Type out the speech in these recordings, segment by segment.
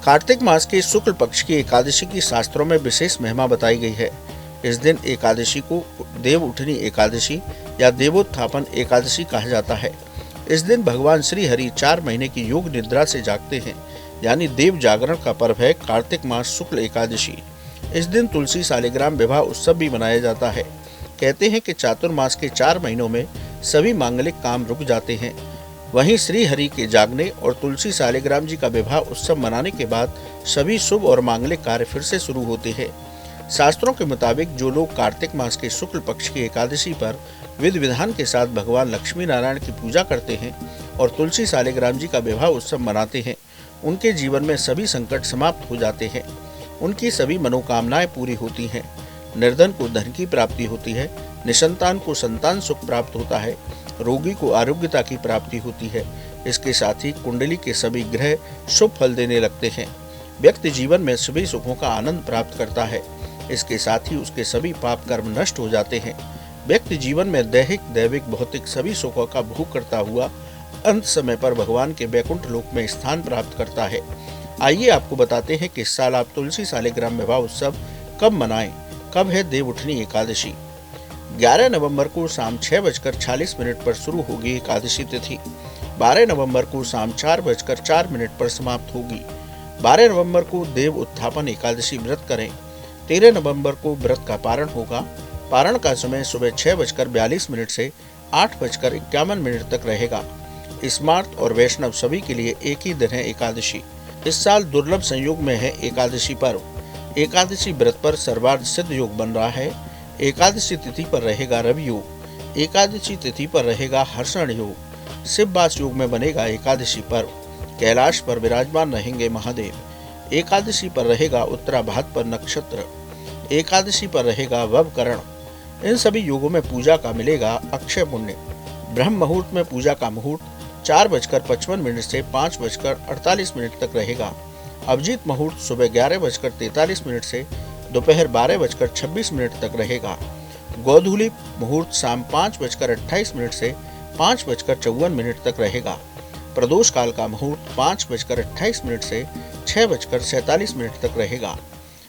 कार्तिक मास के शुक्ल पक्ष की एकादशी की शास्त्रों में विशेष महिमा बताई गई है। इस दिन एकादशी को देव उठनी एकादशी या देवोत्थापन एकादशी कहा जाता है। इस दिन भगवान श्री हरि 4 महीने की योग निद्रा से जागते हैं, यानी देव जागरण का पर्व है कार्तिक मास शुक्ल एकादशी। इस दिन तुलसी शालिग्राम विवाह उत्सव भी मनाया जाता है। कहते हैं कि चातुर्मास के 4 महीनों में सभी मांगलिक काम रुक जाते हैं। वहीं श्री हरि के जागने और तुलसी शालिग्राम जी का विवाह उत्सव मनाने के बाद सभी शुभ और मांगलिक कार्य फिर से शुरू होते हैं। शास्त्रों के मुताबिक जो लोग कार्तिक मास के शुक्ल पक्ष की एकादशी पर विधि विधान के साथ भगवान लक्ष्मी नारायण की पूजा करते हैं और तुलसी शालिग्राम जी का विवाह उत्सव मनाते हैं, उनके जीवन में सभी संकट समाप्त हो जाते हैं। उनकी सभी मनोकामनाएं पूरी होती हैं। निर्धन को धन की प्राप्ति होती है, निसंतान को संतान सुख प्राप्त होता है, रोगी को आरोग्यता की प्राप्ति होती है। इसके साथ ही कुंडली के सभी ग्रह शुभ फल देने लगते हैं। व्यक्ति जीवन में सभी सुखों का आनंद प्राप्त करता है। इसके साथ ही उसके सभी पाप कर्म नष्ट हो जाते हैं। व्यक्ति जीवन में दैहिक दैविक भौतिक सभी सुखों का भोग करता हुआ अंत समय पर भगवान के वैकुंठ लोक में स्थान प्राप्त करता है। आइए आपको बताते हैं कि इस साल आप तुलसी शालिग्राम विवाह उत्सव कब मनाएं। कब है देव उठनी एकादशी। 11 नवंबर को शाम 6:46 पर शुरू होगी एकादशी तिथि। 12 नवंबर को शाम 4:04 पर समाप्त होगी। 12 नवंबर को देव उत्थापन एकादशी व्रत करें। 13 नवंबर को व्रत का पारण होगा। पारण का समय सुबह 6:42 से 8:51 तक रहेगा। स्मार्त और वैष्णव सभी के लिए एक ही दिन है एकादशी। इस साल दुर्लभ संयोग में है एकादशी पर्व। एकादशी व्रत पर सर्वार्थ सिद्ध योग बन रहा है। एकादशी तिथि पर रहेगा रवि योग। एकादशी तिथि पर रहेगा हर्षण योग। शिववास योग में बनेगा एकादशी पर्व। कैलाश पर विराजमान रहेंगे महादेव। एकादशी पर रहेगा उत्तराभाद्र नक्षत्र। एकादशी पर रहेगा ववकरण। इन सभी योगों में पूजा का मिलेगा अक्षय पुण्य। ब्रह्म मुहूर्त में पूजा का मुहूर्त 4:55 से 5:48 तक रहेगा। अभिजीत मुहूर्त सुबह 11:43 से दोपहर 12:26 तक रहेगा। गोधूली मुहूर्त शाम 5:28 से 5:54 तक रहेगा। प्रदोष काल का मुहूर्त 5:28 से 6:47 तक रहेगा।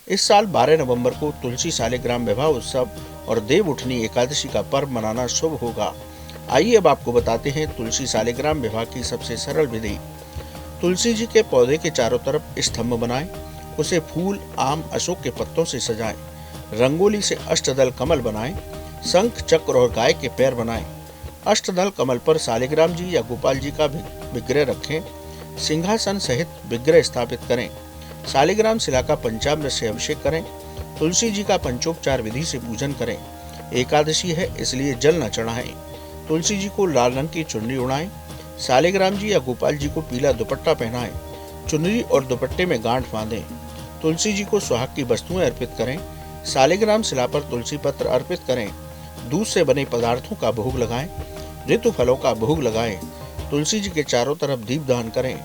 इस साल 12 नवंबर को तुलसी शालिग्राम विवाह उत्सव और देव उठनी एकादशी का पर्व मनाना शुभ होगा। आइए अब आपको बताते हैं तुलसी शालिग्राम विवाह की सबसे सरल विधि। तुलसी जी के पौधे के चारों तरफ स्तंभ बनाएं। उसे फूल, आम, अशोक के पत्तों से सजाएं। रंगोली से अष्टदल कमल बनाएं। शंख, चक्र और गाय के पैर बनाएं। अष्टदल कमल पर शालिग्राम जी या गोपाल जी का विग्रह रखें। सिंहासन सहित विग्रह स्थापित करें। शालिग्राम शिला का पंचामृत से अभिषेक करें। तुलसी जी का पंचोपचार विधि से पूजन करें। एकादशी है इसलिए जल न चढ़ाएं। तुलसी जी को लाल रंग की चुनरी उड़ाएं। शालिग्राम जी या गोपाल जी को पीला दुपट्टा पहनाएं। चुनरी और दुपट्टे में गांठ बांधें। तुलसी जी को सुहाग की वस्तुएं अर्पित करें। शालिग्राम शिला पर तुलसी पत्र अर्पित करें। दूध से बने पदार्थों का भोग लगाएं। ऋतु फलों का भोग लगाएं। तुलसी जी के चारों तरफ दीपदान करें।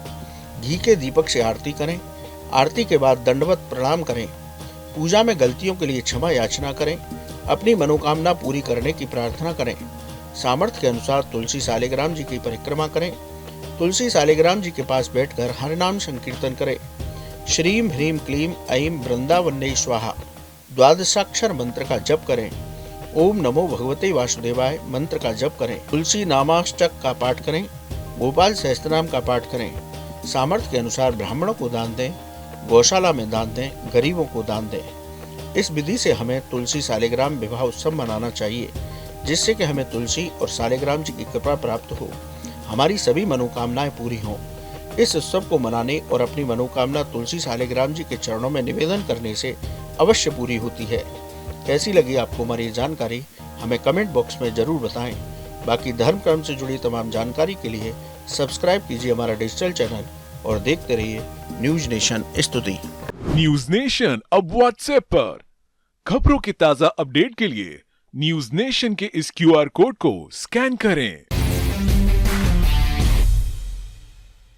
घी के दीपक से आरती करें। आरती के बाद दंडवत प्रणाम करें। पूजा में गलतियों के लिए क्षमा याचना करें। अपनी मनोकामना पूरी करने की प्रार्थना करें। सामर्थ्य के अनुसार तुलसी शालिग्राम जी की परिक्रमा करें। तुलसी शालिग्राम जी के पास बैठकर हरिनाम संकीर्तन करें। श्रीम ह्रीम क्लीम ऐं वृंदावन्यै स्वाहा द्वादशाक्षर मंत्र का जप करें। ओम नमो भगवते वासुदेवाय मंत्र का जप करें। तुलसी नामाष्टक का पाठ करें। गोपाल सहस्त्रनाम का पाठ करें। सामर्थ्य के अनुसार ब्राह्मणों को दान दें। गौशाला में दान दें। गरीबों को दान दें। इस विधि से हमें तुलसी शालिग्राम विवाह उत्सव मनाना चाहिए, जिससे कि हमें तुलसी और शालिग्राम जी की कृपा प्राप्त हो, हमारी सभी मनोकामनाएं पूरी हों। इस उत्सव को मनाने और अपनी मनोकामना तुलसी शालिग्राम जी के चरणों में निवेदन करने से अवश्य पूरी होती है। कैसी लगी आपको हमारी जानकारी, हमें कमेंट बॉक्स में जरूर बताएं। बाकी धर्म कर्म से जुड़ी तमाम जानकारी के लिए सब्सक्राइब कीजिए हमारा डिजिटल चैनल और देखते रहिए न्यूज नेशन स्तुति। न्यूज नेशन अब व्हाट्सएप पर खबरों के ताजा अपडेट के लिए न्यूज नेशन के इस QR कोड को स्कैन करें।